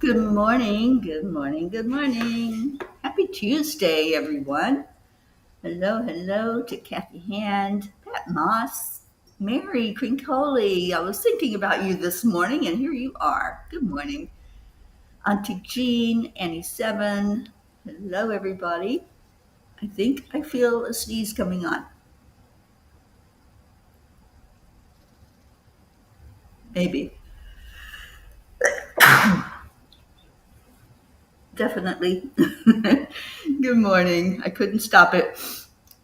Good morning, good morning, good morning. Happy Tuesday, everyone. Hello to Kathy Hand, Pat Moss, Mary Crincoli. I was thinking about you this morning, and here you are. Good morning. Auntie Jean, Annie Seven. Hello, everybody. I think I feel a sneeze coming on. Maybe. Definitely. Good morning. I couldn't stop it.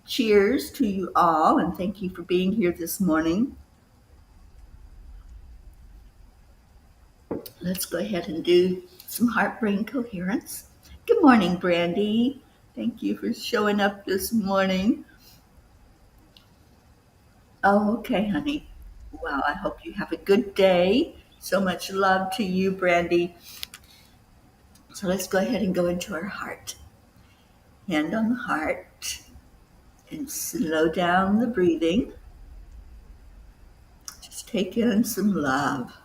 Cheers to you all, and thank you for being here this morning. Let's go ahead and do some heart brain coherence. Good morning, Brandy. Thank you for showing up this morning. Oh, okay, honey. Well, I hope you have a good day. So much love to you, Brandy. So let's go ahead and go into our heart. Hand on the heart and slow down the breathing. Just take in some love.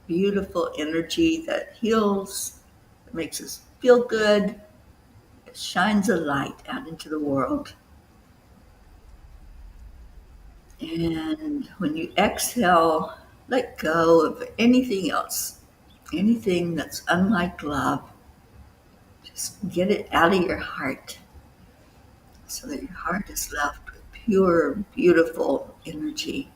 Beautiful energy that heals, that makes us feel good, it shines a light out into the world. And when you exhale, let go of anything else, anything that's unlike love. Just get it out of your heart so that your heart is left with pure, beautiful energy.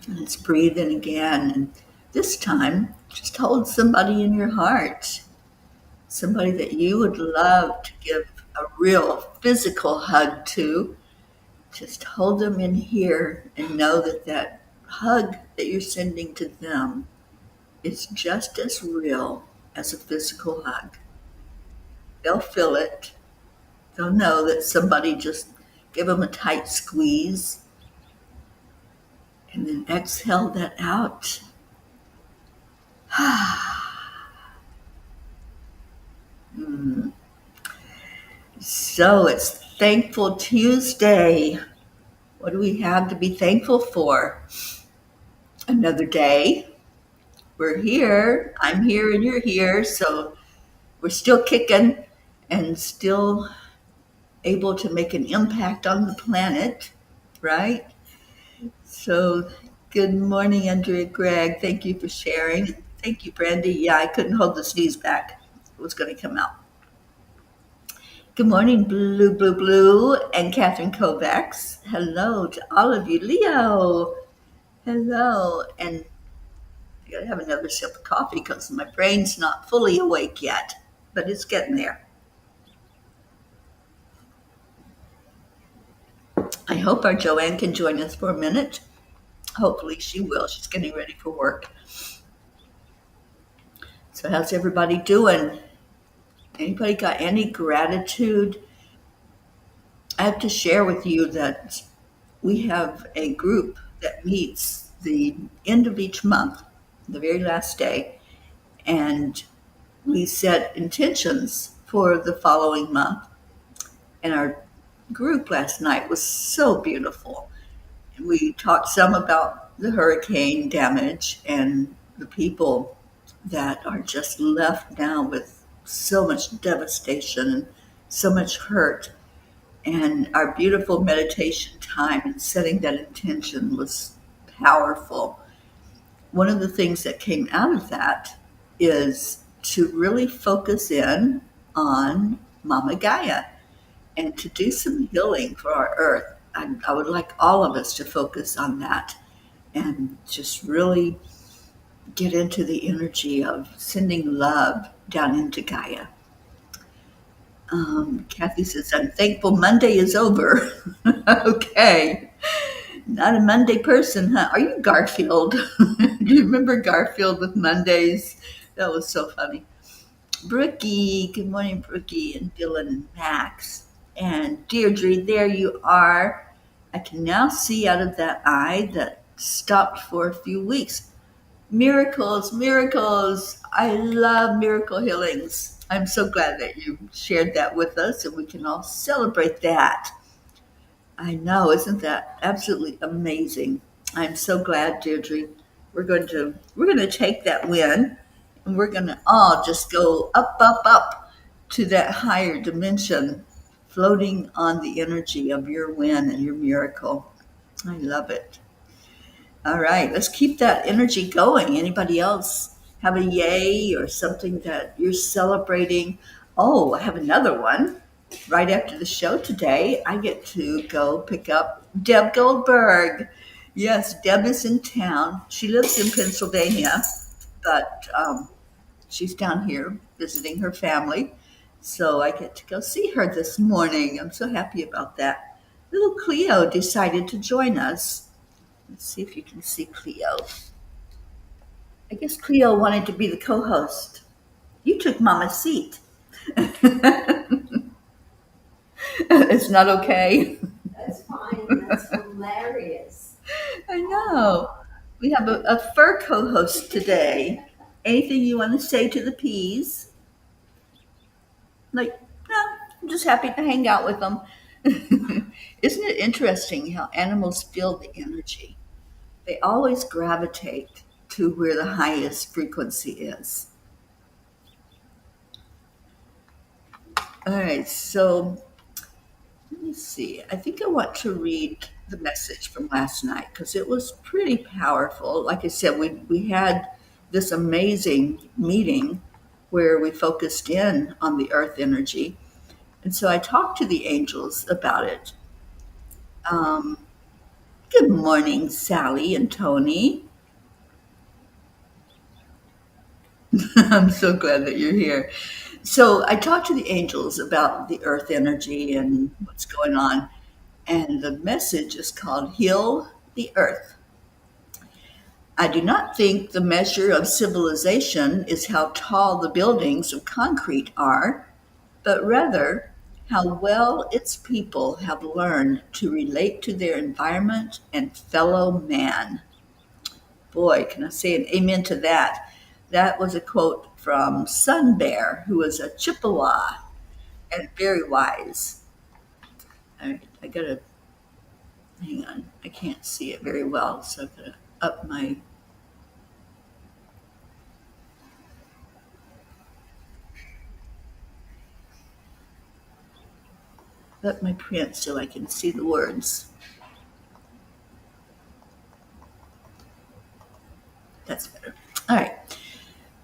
And let's breathe in again. And this time, just hold somebody in your heart, somebody that you would love to give a real physical hug to. Just hold them in here and know that that hug that you're sending to them is just as real as a physical hug. They'll feel it. They'll know that somebody just give them a tight squeeze and then exhale that out. Mm. So it's Thankful Tuesday. What do we have to be thankful for? Another day. We're here. I'm here and you're here. So we're still kicking and still able to make an impact on the planet, right? So, good morning, Andrea Gregg. Thank you for sharing. Thank you, Brandy. Yeah, I couldn't hold the sneeze back. It was going to come out. Good morning, Blue, and Catherine Kovacs. Hello to all of you. Leo, hello. And I got to have another sip of coffee because my brain's not fully awake yet, but it's getting there. I hope our Joanne can join us for a minute. Hopefully she will. She's getting ready for work. So how's everybody doing? Anybody got any gratitude? I have to share with you that we have a group that meets the end of each month, the very last day, and we set intentions for the following month. And our group last night was so beautiful. We talked some about the hurricane damage and the people that are just left now with so much devastation and so much hurt. And our beautiful meditation time and setting that intention was powerful. One of the things that came out of that is to really focus in on Mama Gaia and to do some healing for our earth. I would like all of us to focus on that and just really get into the energy of sending love down into Gaia. Kathy says, I'm thankful Monday is over. Okay. Not a Monday person, huh? Are you Garfield? Do you remember Garfield with Mondays? That was so funny. Brookie, good morning, Brookie, and Dylan and Max. And Deirdre, there you are. I can now see out of that eye that stopped for a few weeks. Miracles, miracles. I love miracle healings. I'm so glad that you shared that with us and we can all celebrate that. I know, isn't that absolutely amazing? I'm so glad, Deirdre, we're going to take that win and we're going to all just go up, up, up to that higher dimension, floating on the energy of your win and your miracle. I love it. All right, let's keep that energy going. Anybody else have a yay or something that you're celebrating? Oh, I have another one. Right after the show today, I get to go pick up Deb Goldberg. Yes, Deb is in town. She lives in Pennsylvania, but she's down here visiting her family. So I get to go see her this morning. I'm so happy about that. Little Cleo decided to join us. Let's see if you can see Cleo. I guess Cleo wanted to be the co host. You took Mama's seat. It's not okay. That's fine. That's hilarious. I know. We have a fur co host today. Anything you want to say to the peas? Like, no, I'm just happy to hang out with them. Isn't it interesting how animals feel the energy? They always gravitate to where the highest frequency is. All right, so let me see. I think I want to read the message from last night because it was pretty powerful. Like I said, we had this amazing meeting where we focused in on the earth energy. And so I talked to the angels about it. Um, Good morning, Sally and Tony. I'm so glad that you're here. So I talked to the angels about the earth energy and what's going on. And the message is called Heal the Earth. I do not think the measure of civilization is how tall the buildings of concrete are, but rather how well its people have learned to relate to their environment and fellow man. Boy, can I say an amen to that? That was a quote from Sun Bear, who was a Chippewa and very wise. All right, I gotta hang on. I can't see it very well, so I'm gonna up my. Up my print so I can see the words. That's better. All right.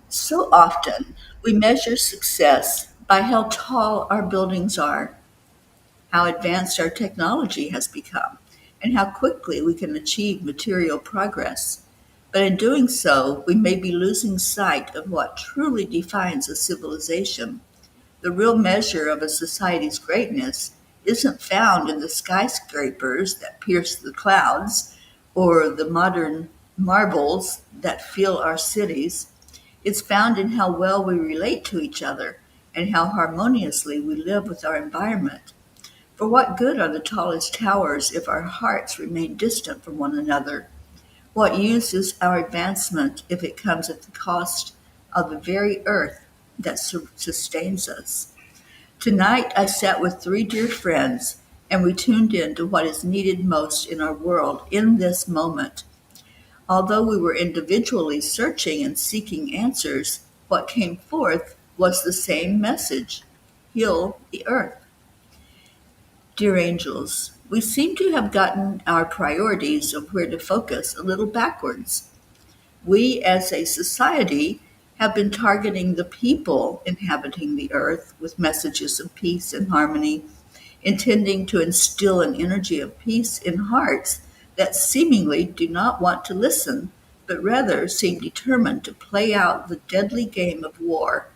So often we measure success by how tall our buildings are, how advanced our technology has become, and how quickly we can achieve material progress. But in doing so, we may be losing sight of what truly defines a civilization. The real measure of a society's greatness isn't found in the skyscrapers that pierce the clouds or the modern marbles that fill our cities. It's found in how well we relate to each other and how harmoniously we live with our environment. For what good are the tallest towers if our hearts remain distant from one another? What use is our advancement if it comes at the cost of the very earth that sustains us? Tonight, I sat with three dear friends and we tuned in to what is needed most in our world in this moment. Although we were individually searching and seeking answers, what came forth was the same message: heal the earth. Dear angels, we seem to have gotten our priorities of where to focus a little backwards. We as a society have been targeting the people inhabiting the earth with messages of peace and harmony, intending to instill an energy of peace in hearts that seemingly do not want to listen, but rather seem determined to play out the deadly game of war.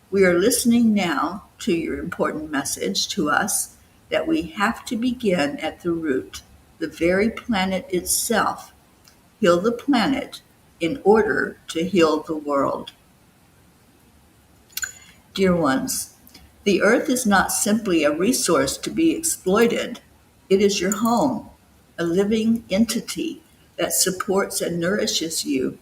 We are listening now to your important message to us that we have to begin at the root, the very planet itself. Heal the planet in order to heal the world. Dear ones, the earth is not simply a resource to be exploited. It is your home, a living entity that supports and nourishes you,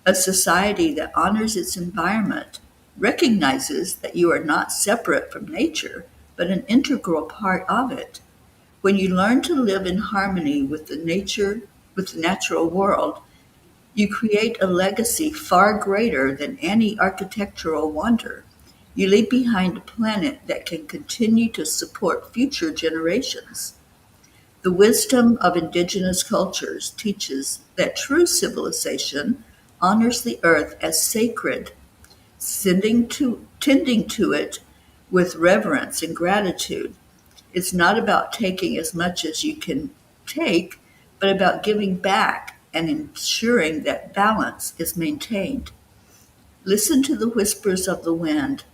a society that honors its environment, recognizes that you are not separate from nature, but an integral part of it. When you learn to live in harmony with the natural world, You create a legacy far greater than any architectural wonder. You leave behind a planet that can continue to support future generations. The wisdom of indigenous cultures teaches that true civilization honors the earth as sacred, tending to it with reverence and gratitude. It's not about taking as much as you can take, but about giving back and ensuring that balance is maintained. Listen to the whispers of the wind,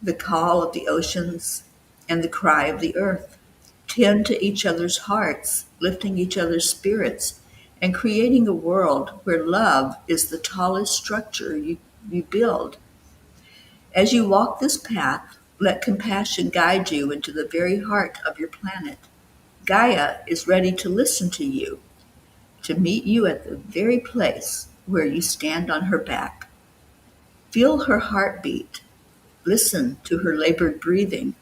the call of the oceans, and the cry of the earth. Tend to each other's hearts, lifting each other's spirits, and creating a world where love is the tallest structure you build. As you walk this path, let compassion guide you into the very heart of your planet. Gaia is ready to listen to you, to meet you at the very place where you stand on her back. Feel her heartbeat. Listen to her labored breathing.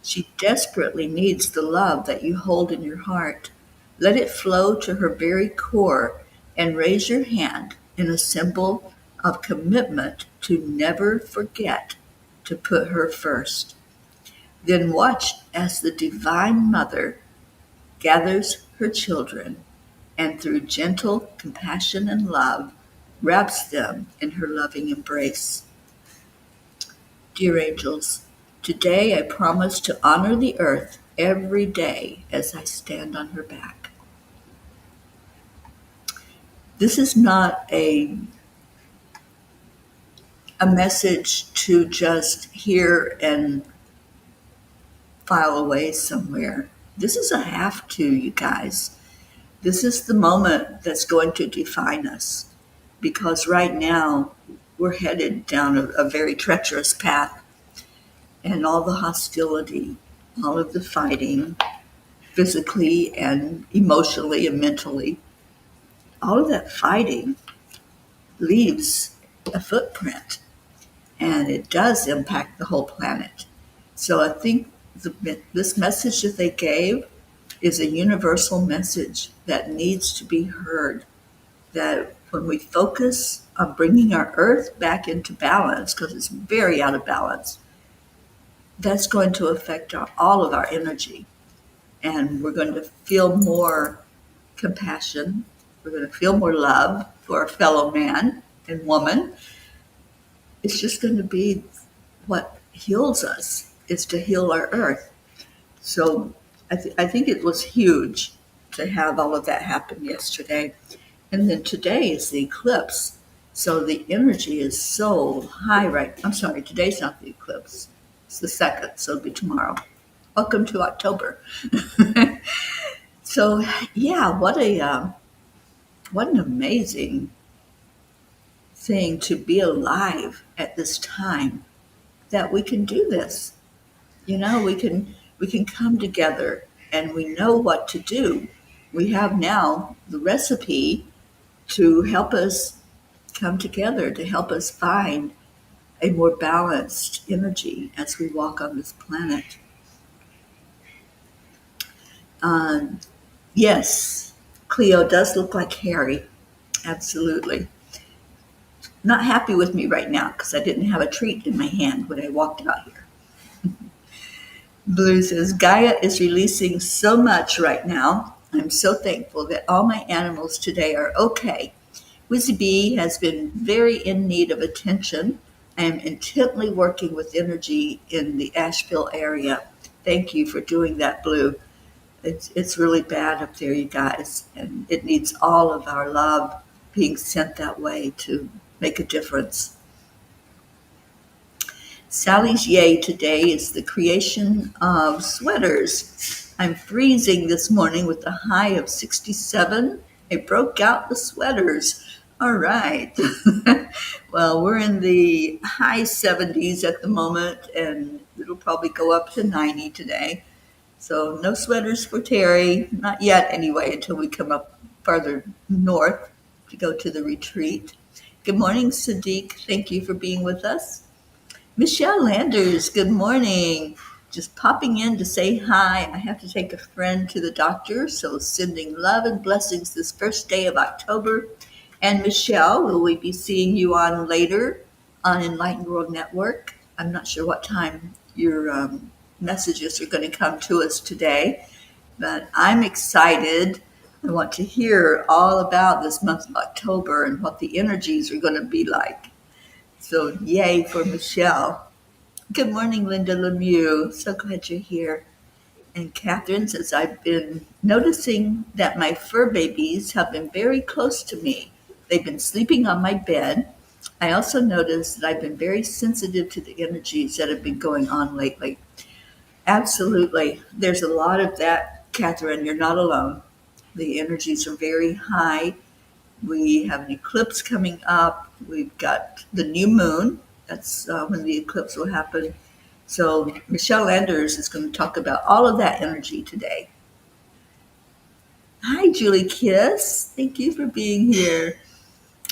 She desperately needs the love that you hold in your heart. Let it flow to her very core and raise your hand in a symbol of commitment to never forget to put her first. Then watch as the Divine Mother gathers her children and through gentle compassion and love wraps them in her loving embrace. Dear angels, today I promise to honor the earth every day as I stand on her back. This is not a message to just hear and file away somewhere. This is a have to, you guys. This is the moment that's going to define us because right now we're headed down a very treacherous path, and all the hostility, all of the fighting, physically and emotionally and mentally, all of that fighting leaves a footprint and it does impact the whole planet. So I think this message that they gave is a universal message that needs to be heard. That when we focus on bringing our earth back into balance, because it's very out of balance, that's going to affect all of our energy. And we're going to feel more compassion. We're going to feel more love for our fellow man and woman. It's just going to be what heals us, is to heal our earth. So I think it was huge to have all of that happen yesterday. And then today is the eclipse. So the energy is so high right. I'm sorry, today's not the eclipse. It's the second, so it'll be tomorrow. Welcome to October. So yeah, what an amazing thing to be alive at this time that we can do this. You know, we can come together and we know what to do. We have now the recipe to help us come together, to help us find a more balanced energy as we walk on this planet. Um, yes, Cleo does look like Harry. Absolutely. Not happy with me right now because I didn't have a treat in my hand when I walked out here. Blue says, Gaia is releasing so much right now. I'm so thankful that all my animals today are okay. Wizzy Bee has been very in need of attention. I am intently working with energy in the Asheville area. Thank you for doing that, Blue. It's really bad up there, you guys, and it needs all of our love being sent that way to make a difference. Sally's yay today is the creation of sweaters. I'm freezing this morning with a high of 67. I broke out the sweaters. All right. Well, we're in the high 70s at the moment, and it'll probably go up to 90 today. So no sweaters for Teri, not yet anyway, until we come up farther north to go to the retreat. Good morning, Sadiq. Thank you for being with us. Michelle Landers, good morning. Just popping in to say hi. I have to take a friend to the doctor, so sending love and blessings this first day of October. And Michelle, will we be seeing you on later on Enlightened World Network? I'm not sure what time your messages are going to come to us today, but I'm excited. I want to hear all about this month of October and what the energies are going to be like. So, yay for Michelle. Good morning, Linda Lemieux. So glad you're here. And Catherine says, I've been noticing that my fur babies have been very close to me. They've been sleeping on my bed. I also noticed that I've been very sensitive to the energies that have been going on lately. Absolutely. There's a lot of that, Catherine. You're not alone. The energies are very high. We have an eclipse coming up. We've got the new moon. That's when the eclipse will happen. So Michelle Anders is going to talk about all of that energy today. Hi, Julie Kiss. Thank you for being here.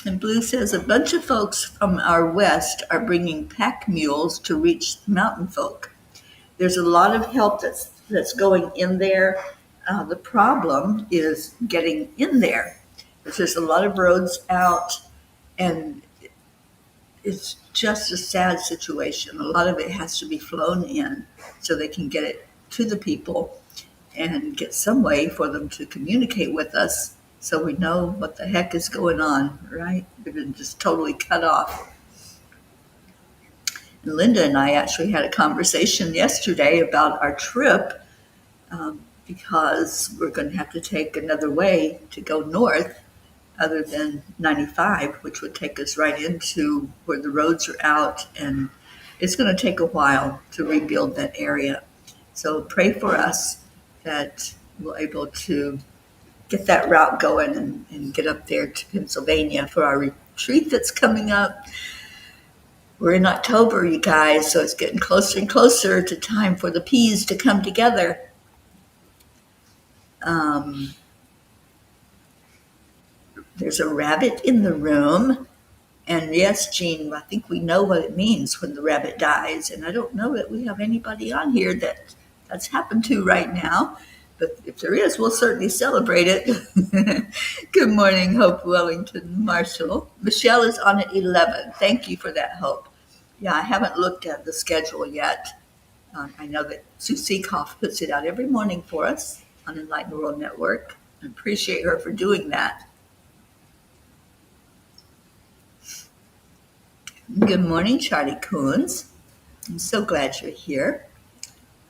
And Blue says a bunch of folks from our west are bringing pack mules to reach mountain folk. There's a lot of help that's going in there. The problem is getting in there. There's a lot of roads out, and it's just a sad situation. A lot of it has to be flown in so they can get it to the people and get some way for them to communicate with us so we know what the heck is going on, right? We've been just totally cut off. And Linda and I actually had a conversation yesterday about our trip because we're going to have to take another way to go north other than 95, which would take us right into where the roads are out, and it's going to take a while to rebuild that area. So pray for us that we're able to get that route going and get up there to Pennsylvania for our retreat that's coming up. We're in October, you guys, so it's getting closer and closer to time for the peas to come together. There's a rabbit in the room. And yes, Jean, I think we know what it means when the rabbit dies. And I don't know that we have anybody on here that's happened to right now. But if there is, we'll certainly celebrate it. Good morning, Hope Wellington Marshall. Michelle is on at 11. Thank you for that, Hope. Yeah, I haven't looked at the schedule yet. I know that Sue Seekoff puts it out every morning for us on Enlightened World Network. I appreciate her for doing that. Good morning, Charlie Coons. I'm so glad you're here.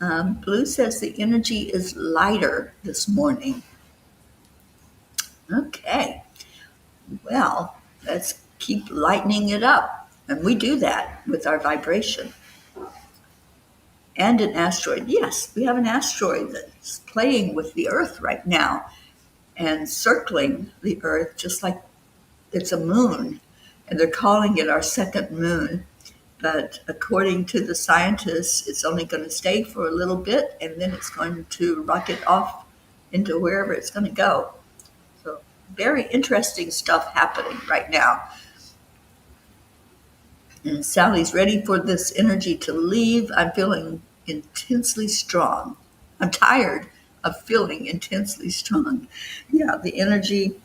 Blue says the energy is lighter this morning. Okay, well, let's keep lightening it up. And we do that with our vibration. And an asteroid. Yes, we have an asteroid that's playing with the Earth right now and circling the Earth just like it's a moon. And they're calling it our second moon. But according to the scientists, it's only going to stay for a little bit, and then it's going to rocket off into wherever it's going to go. So very interesting stuff happening right now. And Sally's ready for this energy to leave. I'm feeling intensely strong. I'm tired of feeling intensely strong. Yeah, the energy,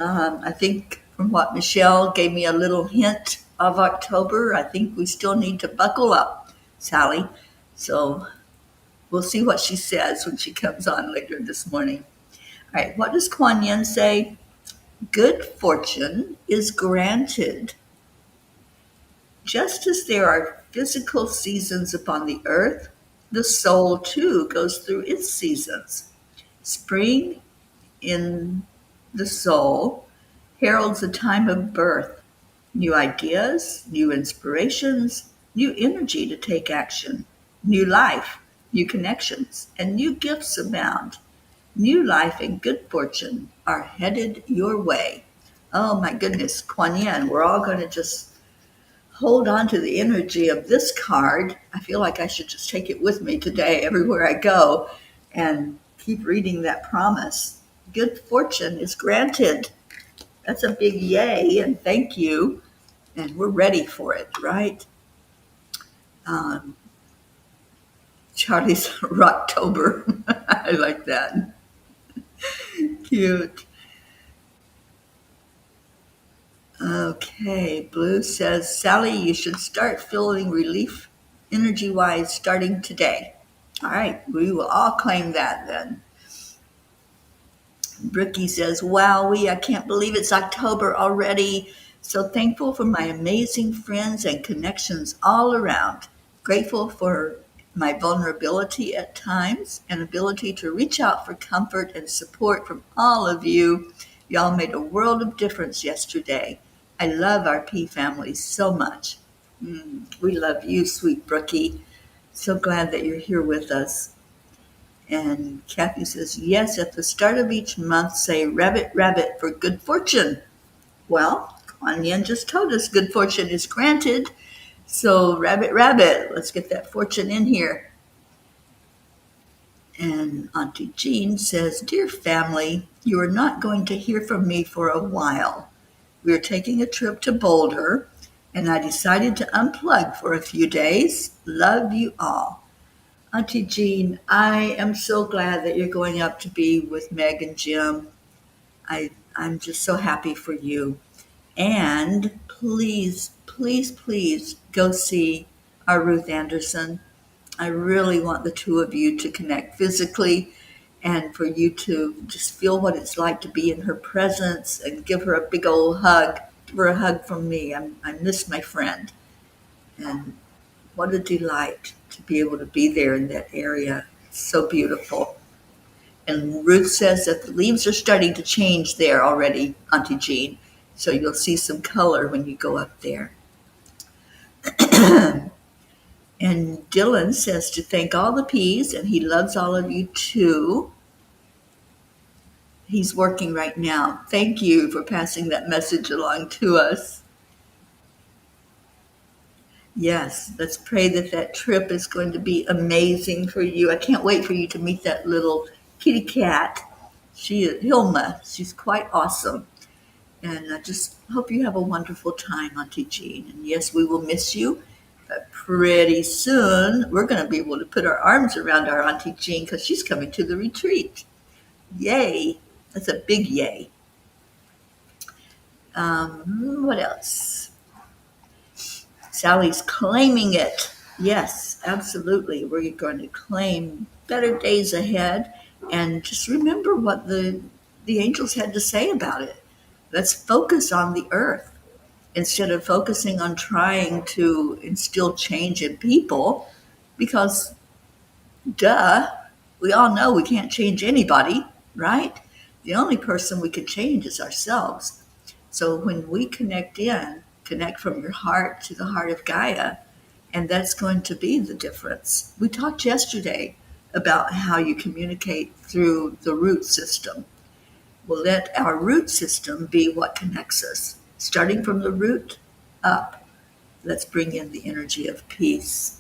I think from what Michelle gave me a little hint of October, I think we still need to buckle up, Sally. So we'll see what she says when she comes on later this morning. All right, what does Kuan Yin say? Good fortune is granted. Just as there are physical seasons upon the earth, the soul too goes through its seasons. Spring in the soul heralds a time of birth, new ideas, new inspirations, new energy to take action, new life, new connections, and new gifts abound. New life and good fortune are headed your way. Oh my goodness, Kuan Yin, we're all going to just hold on to the energy of this card. I feel like I should just take it with me today everywhere I go and keep reading that promise. Good fortune is granted. That's a big yay and thank you. And we're ready for it, right? Um, Charlie's Rocktober. I like that. Cute. Okay, Blue says, Sally, you should start feeling relief energy wise starting today. All right, we will all claim that then. Brookie says, Wowee, I can't believe it's October already. So thankful for my amazing friends and connections all around. Grateful for my vulnerability at times and ability to reach out for comfort and support from all of you. Y'all made a world of difference yesterday. I love our P family so much. We love you, sweet Brookie. So glad that you're here with us. And Kathy says, yes, at the start of each month, say rabbit, rabbit for good fortune. Well, Kuan Yin just told us good fortune is granted. So rabbit, rabbit, let's get that fortune in here. And Auntie Jean says, dear family, you are not going to hear from me for a while. We are taking a trip to Boulder, and I decided to unplug for a few days. Love you all. Auntie Jean, I am so glad that you're going up to be with Meg and Jim. I'm just so happy for you. And please, please, please go see our Ruth Anderson. I really want the two of you to connect physically and for you to just feel what it's like to be in her presence and give her a big old hug. Give her a hug from me. I miss my friend. And what a delight to be able to be there in that area. It's so beautiful. And Ruth says that the leaves are starting to change there already, Auntie Jean. So you'll see some color when you go up there. And Dylan says to thank all the P's, and he loves all of you too. He's working right now. Thank you for passing that message along to us. Yes, let's pray that that trip is going to be amazing for you. I can't wait for you to meet that little kitty cat. She is Hilma. She's quite awesome. And I just hope you have a wonderful time, Auntie Jean. And yes, we will miss you. But pretty soon, we're going to be able to put our arms around our Auntie Jean because she's coming to the retreat. Yay. That's a big yay. What else? Sally's claiming it. Yes, absolutely. We're going to claim better days ahead and just remember what the angels had to say about it. Let's focus on the earth instead of focusing on trying to instill change in people because, duh, we all know we can't change anybody, right? The only person we can change is ourselves. So when we connect from your heart to the heart of Gaia, and that's going to be the difference. We talked yesterday about how you communicate through the root system. Well, let our root system be what connects us. Starting from the root up, let's bring in the energy of peace.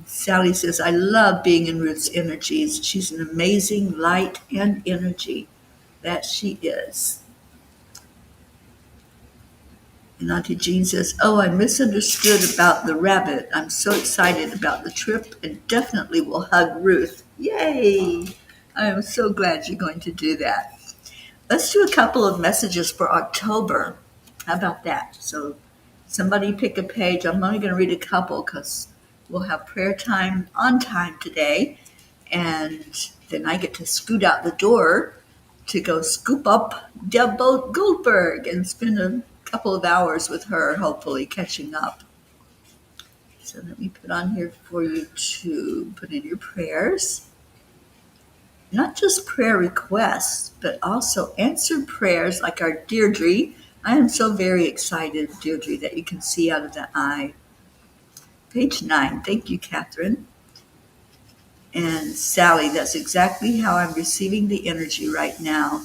Sally says, I love being in Ruth's energies. She's an amazing light and energy. That she is. And Auntie Jean says, oh, I misunderstood about the rabbit. I'm so excited about the trip and definitely will hug Ruth. Yay! I am so glad you're going to do that. Let's do a couple of messages for October. How about that? So somebody pick a page. I'm only going to read a couple because we'll have prayer time on time today. And then I get to scoot out the door to go scoop up Deb Goldberg and spend a couple of hours with her, hopefully catching up. So let me put on here for you to put in your prayers. Not just prayer requests, but also answered prayers like our Deirdre. I am so very excited, Deirdre, that you can see out of the eye. Page 9. Thank you, Catherine. And Sally, that's exactly how I'm receiving the energy right now.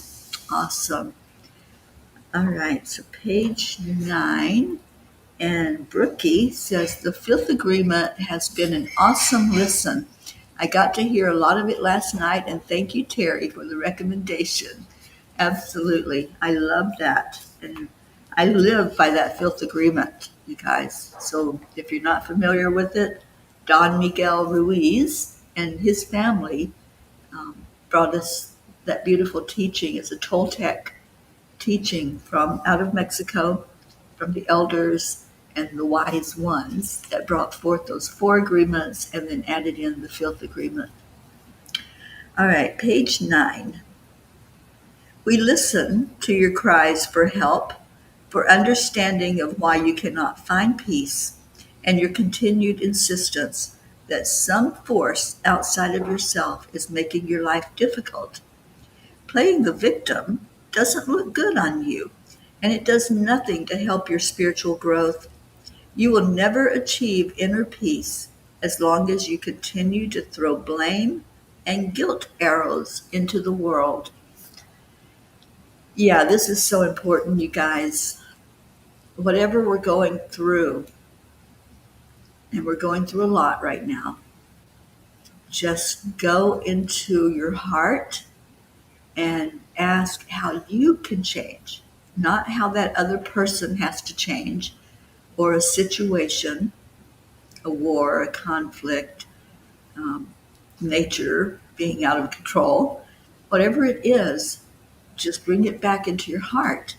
Awesome. All right, so page 9. And Brookie says, the fifth agreement has been an awesome listen. I got to hear a lot of it last night, and thank you, Teri, for the recommendation. Absolutely. I love that. And I live by that fifth agreement, you guys. So if you're not familiar with it, Don Miguel Ruiz and his family brought us that beautiful teaching is a Toltec teaching from out of Mexico, from the elders and the wise ones that brought forth those four agreements and then added in the fifth agreement. All right, page 9. We listen to your cries for help, for understanding of why you cannot find peace, and your continued insistence that some force outside of yourself is making your life difficult. Playing the victim doesn't look good on you, and it does nothing to help your spiritual growth. You will never achieve inner peace as long as you continue to throw blame and guilt arrows into the world. Yeah, this is so important, you guys. Whatever we're going through, and we're going through a lot right now, just go into your heart and ask how you can change, not how that other person has to change, or a situation, a war, a conflict, um, nature being out of control. Whatever it is, just bring it back into your heart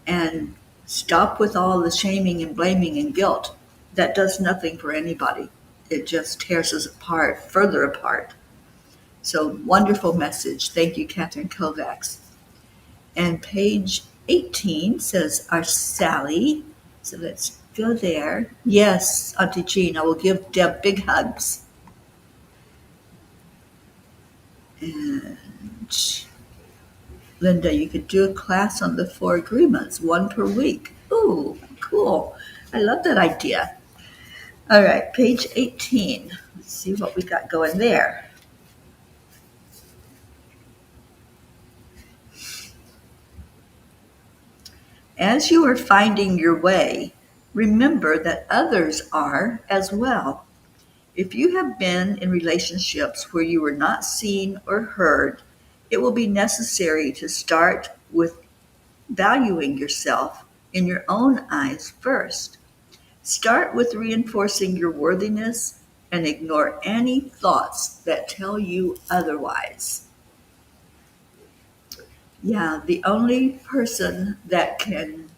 and stop with all the shaming and blaming and guilt. That does nothing for anybody. It just tears us apart, further apart. So wonderful message. Thank you, Catherine Kovacs. And page 18 says, Our Sally. So let's go there. Yes, Auntie Jean, I will give Deb big hugs. And Linda, you could do a class on the four agreements, one per week. Ooh, cool. I love that idea. All right, page 18. Let's see what we got going there. As you are finding your way, remember that others are as well. If you have been in relationships where you were not seen or heard, it will be necessary to start with valuing yourself in your own eyes first. Start with reinforcing your worthiness and ignore any thoughts that tell you otherwise. Yeah, the only person that can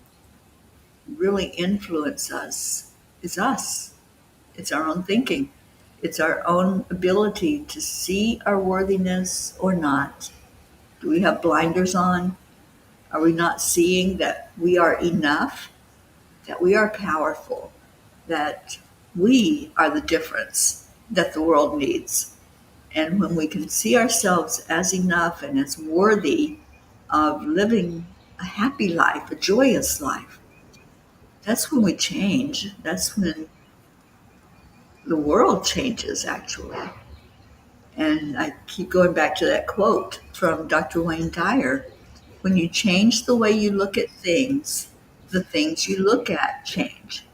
really influence us is us. It's our own thinking. It's our own ability to see our worthiness or not. Do we have blinders on? Are we not seeing that we are enough, that we are powerful, that we are the difference that the world needs? And when we can see ourselves as enough and as worthy of living a happy life, a joyous life, that's when we change. That's when the world changes, actually. And I keep going back to that quote from Dr. Wayne Dyer. When you change the way you look at things, the things you look at change.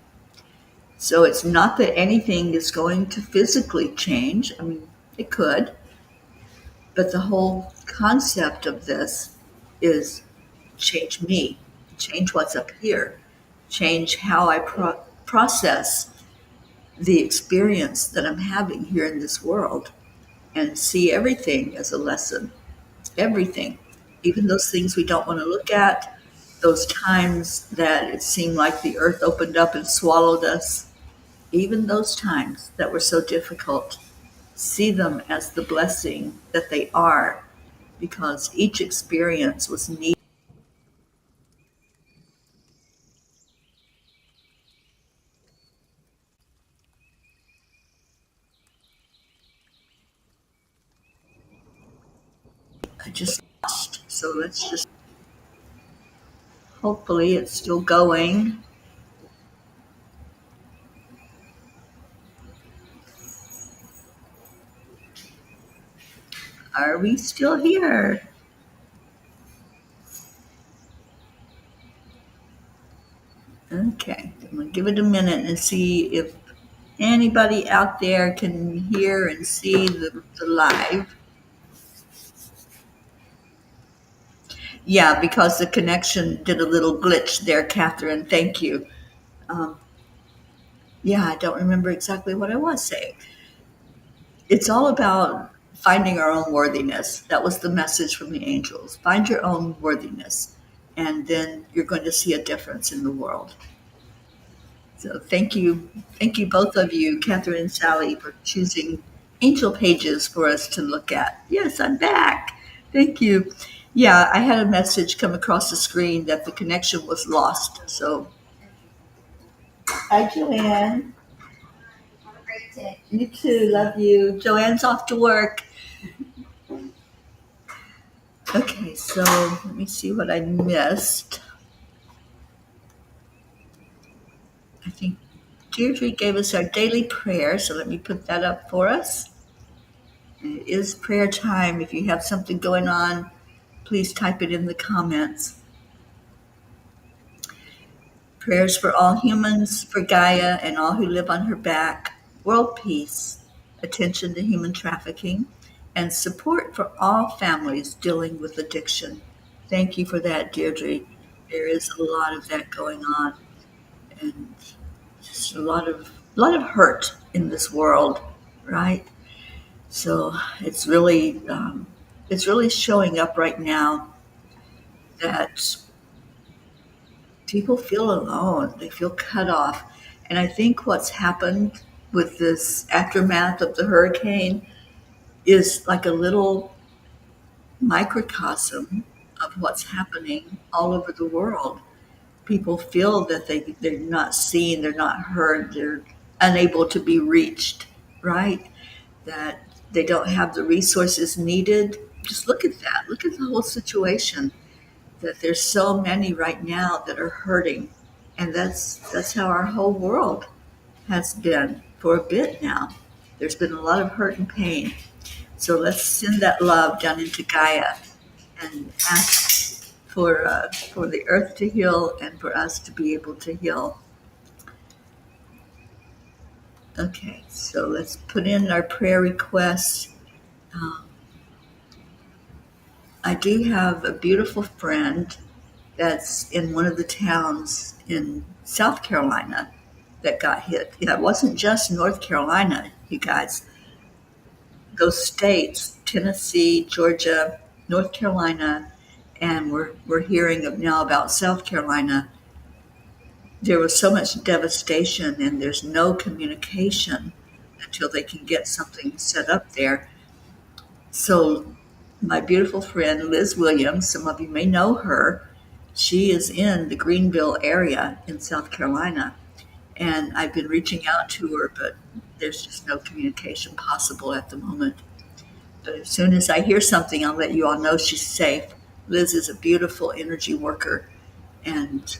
So it's not that anything is going to physically change. I mean, it could, but the whole concept of this is change me, change what's up here, change how I process the experience that I'm having here in this world, and see everything as a lesson. Everything, even those things we don't want to look at, those times that it seemed like the earth opened up and swallowed us, even those times that were so difficult, see them as the blessing that they are, because each experience was needed. I just lost. So let's just, hopefully it's still going. Are we still here? Okay, I'm gonna give it a minute and see if anybody out there can hear and see the live. Yeah, because the connection did a little glitch there, Catherine. Thank you. Um, yeah, I don't remember exactly what I was saying. It's all about finding our own worthiness. That was the message from the angels. Find your own worthiness, and then you're going to see a difference in the world. So thank you both of you, Catherine and Sally, for choosing angel pages for us to look at. Yes, I'm back. Thank you. Yeah, I had a message come across the screen that the connection was lost. So, hi, Joanne. Have a great day. You too. Love you. Joanne's off to work. Okay, so let me see what I missed. I think Deirdre gave us our daily prayer, so let me put that up for us. It is prayer time. If you have something going on, please type it in the comments. Prayers for all humans, for Gaia and all who live on her back, world peace, attention to human trafficking, and support for all families dealing with addiction. Thank you for that, Deirdre. There is a lot of that going on, and just a lot of hurt in this world, right? So it's really showing up right now that people feel alone. They feel cut off. And I think what's happened with this aftermath of the hurricane is like a little microcosm of what's happening all over the world. People feel that they're not seen, they're not heard, they're unable to be reached, right? That they don't have the resources needed. Just look at that. Look at the whole situation. That there's so many right now that are hurting, and that's how our whole world has been for a bit now. There's been a lot of hurt and pain. So let's send that love down into Gaia and ask for the earth to heal and for us to be able to heal. Okay, so let's put in our prayer requests. Um, I do have a beautiful friend that's in one of the towns in South Carolina that got hit. Yeah, it wasn't just North Carolina, you guys. Those states, Tennessee, Georgia, North Carolina, and we're hearing of now about South Carolina. There was so much devastation, and there's no communication until they can get something set up there. So, my beautiful friend Liz Williams, some of you may know her, she is in the Greenville area in South Carolina. And I've been reaching out to her, but there's just no communication possible at the moment. But as soon as I hear something, I'll let you all know she's safe. Liz is a beautiful energy worker, and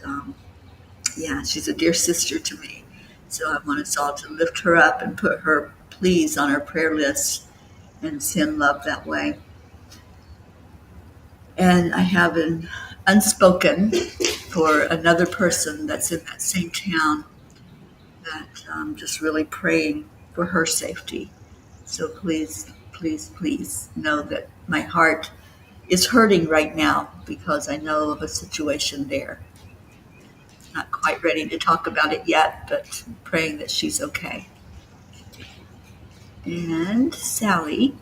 yeah, she's a dear sister to me. So I want us all to lift her up and put her, please, on our prayer list and send love that way. And I have an unspoken for another person that's in that same town that I'm just really praying for her safety. So please, please, please know that my heart is hurting right now because I know of a situation there. Not quite ready to talk about it yet, but praying that she's okay. And Sally,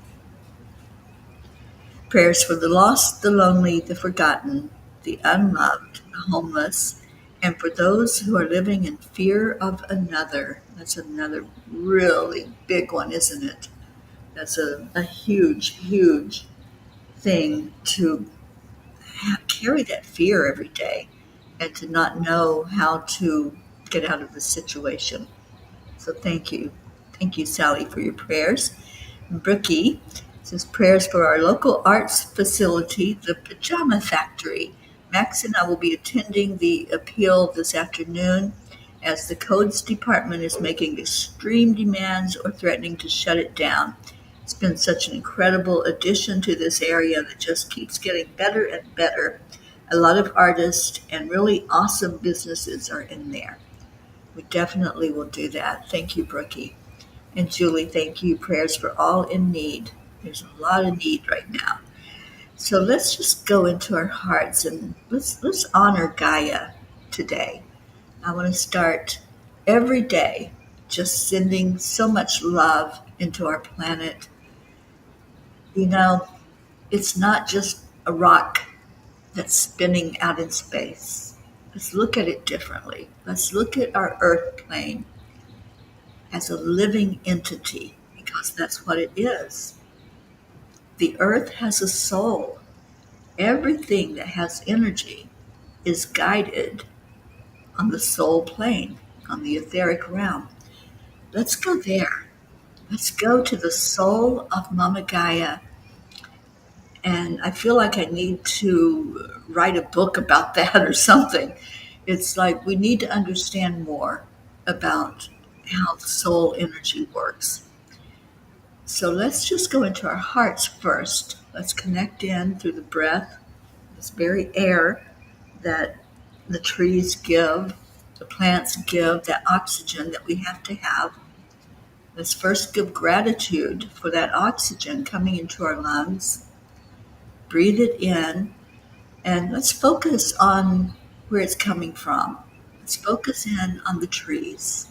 prayers for the lost, the lonely, the forgotten, the unloved, the homeless, and for those who are living in fear of another. That's another really big one, isn't it? That's a huge, huge thing to carry that fear every day and to not know how to get out of the situation. So thank you. Thank you, Sally, for your prayers. Brookie says prayers for our local arts facility, the Pajama Factory. Max and I will be attending the appeal this afternoon as the codes department is making extreme demands or threatening to shut it down. It's been such an incredible addition to this area that just keeps getting better and better. A lot of artists and really awesome businesses are in there. We definitely will do that. Thank you, Brookie. And Julie, thank you. Prayers for all in need. There's a lot of need right now. So let's just go into our hearts and let's honor Gaia today. I want to start every day just sending so much love into our planet, You know, it's not just a rock that's spinning out in space. Let's look at it differently. Let's look at our earth plane as a living entity, because that's what it is. The earth has a soul. Everything that has energy is guided on the soul plane, on the etheric realm. Let's go there. Let's go to the soul of Mama Gaia. And I feel like I need to write a book about that or something. It's like we need to understand more about how soul energy works. So let's just go into our hearts first. Let's connect in through the breath, this very air that the trees give, the plants give, that oxygen that we have to have. Let's first give gratitude for that oxygen coming into our lungs. Breathe it in, and let's focus on where it's coming from. Let's focus in on the trees.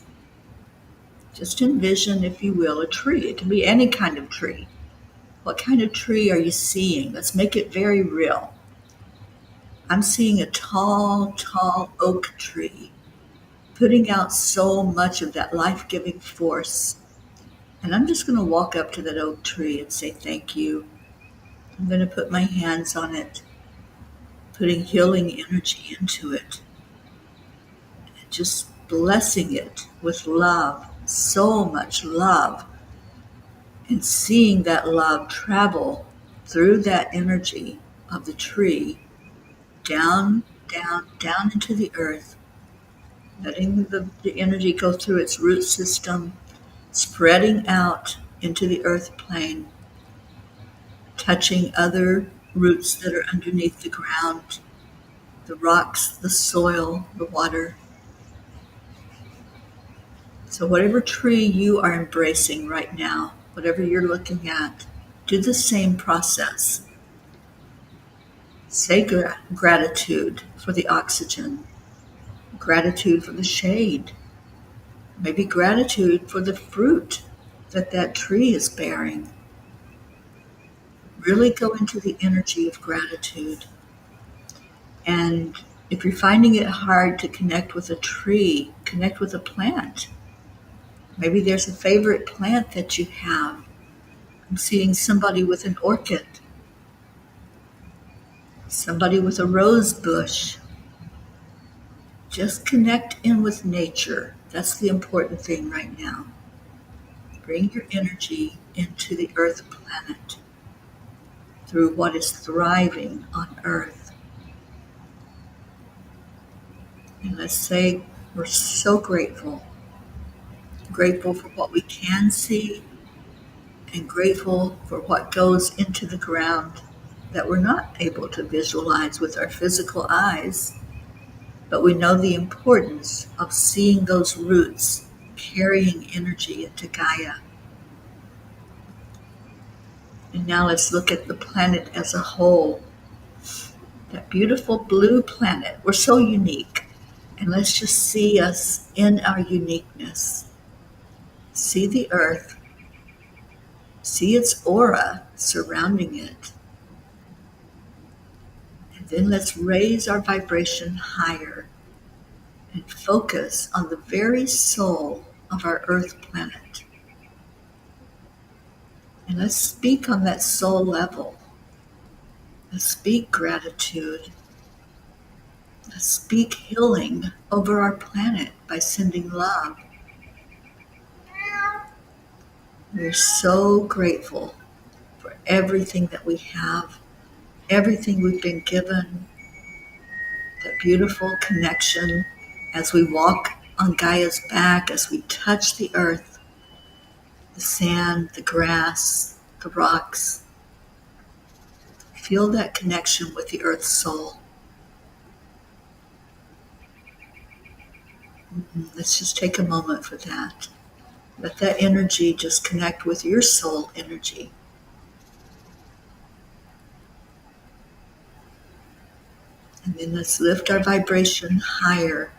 Just envision, if you will, a tree. It can be any kind of tree. What kind of tree are you seeing? Let's make it very real. I'm seeing a tall, tall oak tree putting out so much of that life-giving force. And I'm just going to walk up to that oak tree and say thank you. I'm going to put my hands on it, putting healing energy into it, and just blessing it with love, so much love, and seeing that love travel through that energy of the tree down, down, down into the earth, letting the energy go through its root system, spreading out into the earth plane, touching other roots that are underneath the ground, the rocks, the soil, the water. So whatever tree you are embracing right now, whatever you're looking at, do the same process. Say gratitude for the oxygen, gratitude for the shade, maybe gratitude for the fruit that that tree is bearing. Really go into the energy of gratitude. And if you're finding it hard to connect with a tree, connect with a plant. Maybe there's a favorite plant that you have. I'm seeing somebody with an orchid, somebody with a rose bush. Just connect in with nature. That's the important thing right now. Bring your energy into the earth planet through what is thriving on earth. And let's say we're so grateful. Grateful for what we can see, and grateful for what goes into the ground that we're not able to visualize with our physical eyes, but we know the importance of seeing those roots carrying energy into Gaia. And now let's look at the planet as a whole. That beautiful blue planet. We're so unique. And let's just see us in our uniqueness. See the earth. See its aura surrounding it. And then let's raise our vibration higher and focus on the very soul of our earth planet. And let's speak on that soul level. Let's speak gratitude. Let's speak healing over our planet by sending love. We're so grateful for everything that we have, everything we've been given, that beautiful connection as we walk on Gaia's back, as we touch the earth, the sand, the grass, the rocks. Feel that connection with the earth's soul. Let's just take a moment for that. Let that energy just connect with your soul energy. And then let's lift our vibration higher,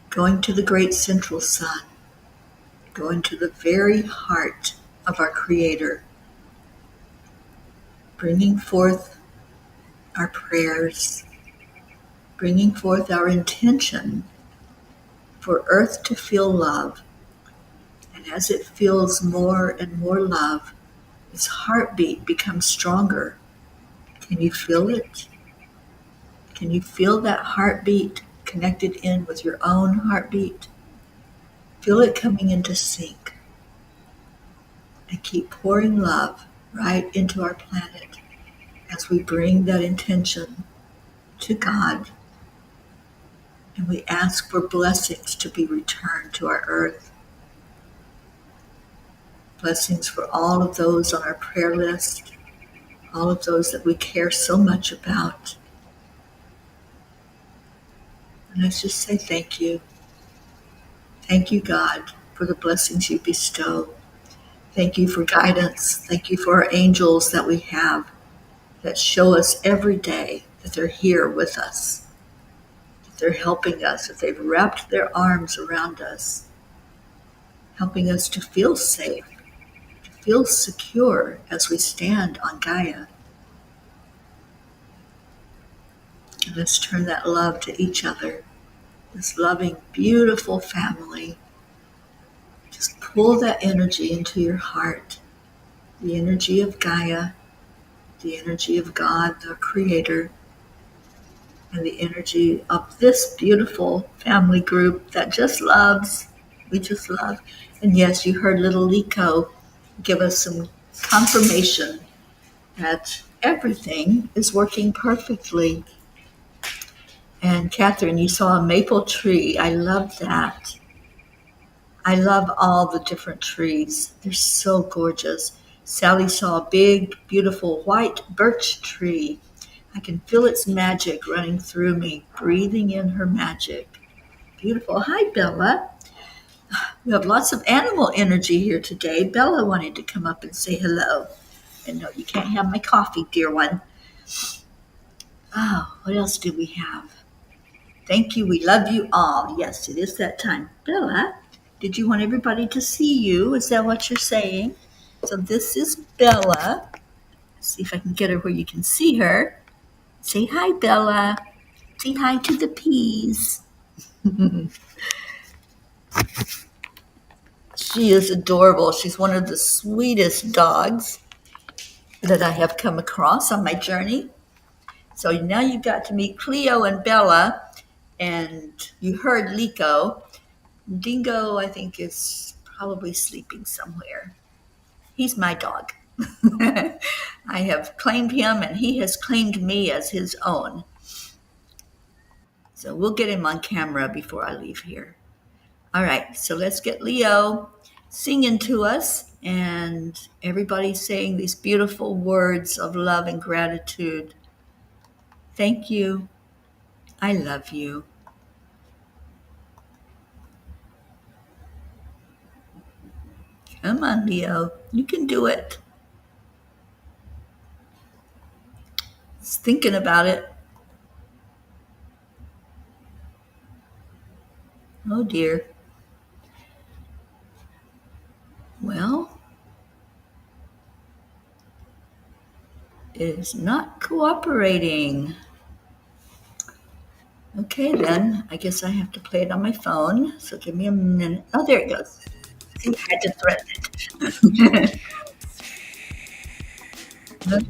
going to the great central sun, going to the very heart of our Creator. bringing forth our prayers, bringing forth our intention for Earth to feel love. And as it feels more and more love, its heartbeat becomes stronger. Can you feel it? Can you feel that heartbeat connected in with your own heartbeat? Feel it coming into sync. And keep pouring love right into our planet as we bring that intention to God. And we ask for blessings to be returned to our earth. Blessings for all of those on our prayer list, all of those that we care so much about. And let's just say thank you. Thank you, God, for the blessings you bestow. Thank you for guidance. Thank you for our angels that we have that show us every day that they're here with us, that they're helping us, that they've wrapped their arms around us, helping us to feel safe, to feel secure as we stand on Gaia. And let's turn that love to each other, this loving, beautiful family. Just pull that energy into your heart, the energy of Gaia, the energy of God, the Creator, and the energy of this beautiful family group that just loves. We just love. And yes, you heard little Liko give us some confirmation that everything is working perfectly. And Catherine, you saw a maple tree. I love that. I love all the different trees. They're so gorgeous. Sally saw a big, beautiful white birch tree. I can feel its magic running through me, breathing in her magic. Beautiful. Hi, Bella. We have lots of animal energy here today. Bella wanted to come up and say hello. And no, you can't have my coffee, dear one. Oh, what else do we have? Thank you. We love you all. Yes, it is that time. Bella, did you want everybody to see you? Is that what you're saying? So this is Bella. Let's see if I can get her where you can see her. Say hi, Bella. Say hi to the peas. She is adorable. She's one of the sweetest dogs that I have come across on my journey. So now you've got to meet Cleo and Bella, and you heard Liko. Dingo, I think, is probably sleeping somewhere. He's my dog. I have claimed him, and he has claimed me as his own. So we'll get him on camera before I leave here. All right, so let's get Leo singing to us, and everybody saying these beautiful words of love and gratitude. Thank you. I love you. Come on, Leo. You can do it. Just thinking about it. Oh, dear. Well, it is not cooperating. Okay, then. I guess I have to play it on my phone. So give me a minute. Oh, there it goes. See, I had to threaten it. Good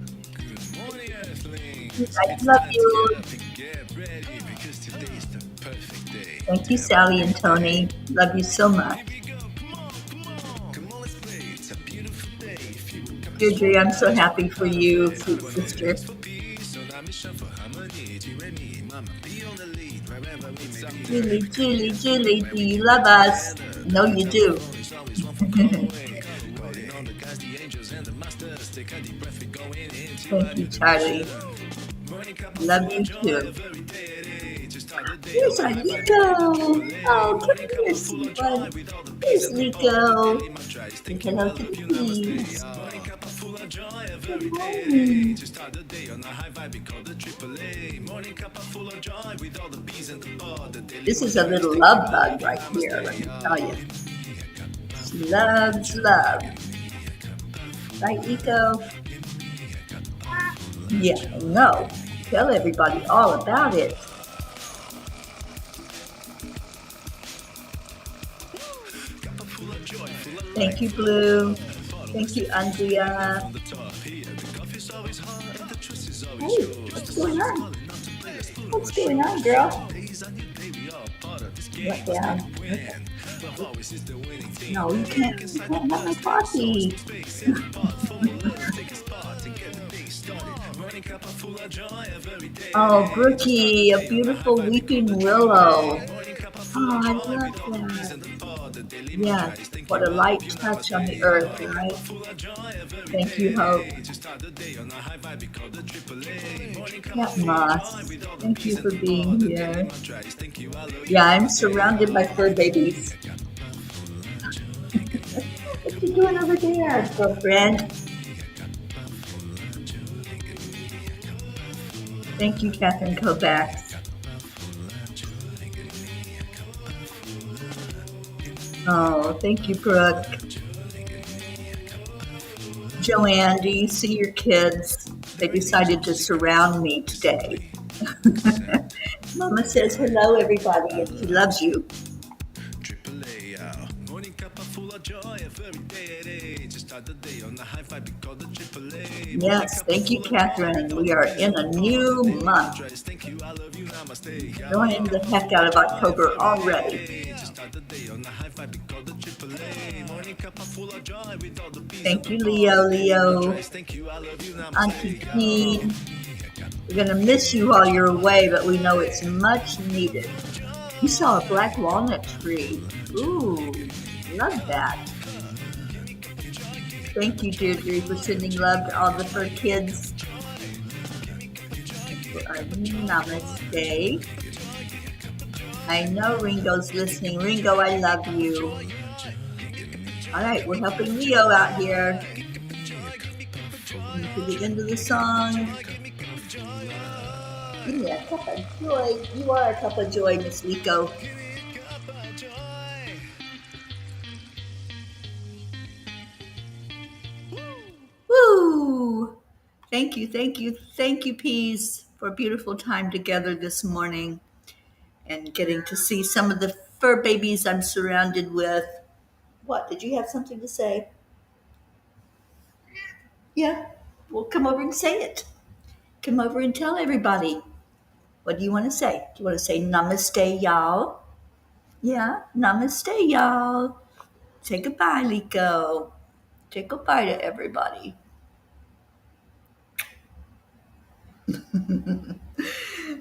morning, Earthlings. I It's love time to you. get up and get ready because today is the perfect day. Thank to you, have a Sally and great Tony. day. Love you so much. Here we go. Come on, come on. Come on, let's play. It's a beautiful day. If you come Deirdre, I'm so strong, happy for you, sweet sister. for peace. So let me show for harmony. You and me, mama, be on the lead wherever we may be. Julie, Julie, Julie, Where do we you can love be us? together. I know you Love do. is always one for calling. Calling on the guys, the angels, and the masters. Take a deep breath, we're going into Thank a you, new Charlie. dimension. Morning Cuppa Love full of you joy too. every day. To start the day on Here's the our high vibe, we call the Liko. triple A. Oh, Morning come here, Cuppa full sweet of joy one. with all the P's Here's and the O. The Liko. daily mantra is Say thank you, I hello to love the you, peas. namaste. Morning Cuppa full of joy Good every day. morning. To start the day on the high vibe, we call the triple A. Morning Cuppa full of joy with all the P's and the O. The daily This is a mantra is little thank you, love I love bug you, right here, let namaste. me tell you. She loves love. Right, Liko? Yeah, I know. Tell everybody all about it. Thank you, Blue. Thank you, Andrea. Hey, what's going on? What's going on, girl? What down? Okay. No, you can't. You can't have my coffee. Oh, Brookie, a beautiful weeping willow. Oh, I love that. Yes, what a light touch on the earth, right? Thank you, Hope. Cat Moss, thank you for being here. Yeah, I'm surrounded by fur babies. What you doing over there, girlfriend? Thank you, Catherine Kovacs. Oh, thank you, Brooke. Joanne, do you see your kids? They decided to surround me today. Mama says hello, everybody, and she loves you. Morning cuppa full of joy every day at 8. Just start the day on the high five because the AAA. Yes, thank you, Catherine. We are in a new month. Thank you, I love you, namaste. Enjoying the heck out of October already. Just start the day on the high five because the AAA. Morning cuppa full of joy with all the peace. Thank you, Leo. Thank you, I love you, Auntie namaste. Pete. We're going to miss you while you're away, but we know it's much needed. We saw a black walnut tree. Ooh, love that. Thank you, Deirdre, for sending love to all the fur kids. Namaste. I know Ringo's listening. Ringo, I love you. All right, we're helping Leo out here. To the end of the song. Give me a cup of joy. You are a cup of joy, Miss Lico. Woo! Thank you, Peas, for a beautiful time together this morning and getting to see some of the fur babies I'm surrounded with. What, did you have something to say? Yeah, well, come over and say it. Come over and tell everybody. What do you want to say? Do you want to say namaste, y'all? Yeah, namaste, y'all. Say goodbye, Lico. Say goodbye to everybody.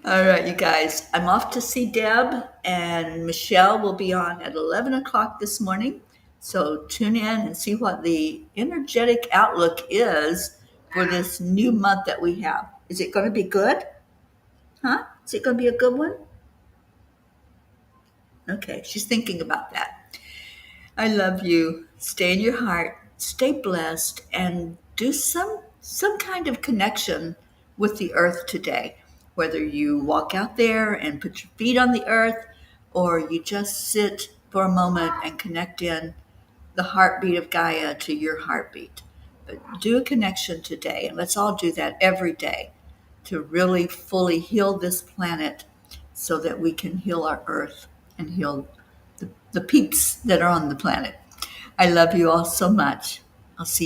All right, you guys. I'm off to see Deb, and Michelle will be on at 11 o'clock this morning. So tune in and see what the energetic outlook is for this new month that we have. Is it going to be good? Huh? Is it going to be a good one? Okay, she's thinking about that. I love you. Stay in your heart. Stay blessed, and do some kind of connection with the earth today. Whether you walk out there and put your feet on the earth, or you just sit for a moment and connect in the heartbeat of Gaia to your heartbeat. But do a connection today, and let's all do that every day to really fully heal this planet so that we can heal our earth and heal the peeps that are on the planet. I love you all so much. I'll see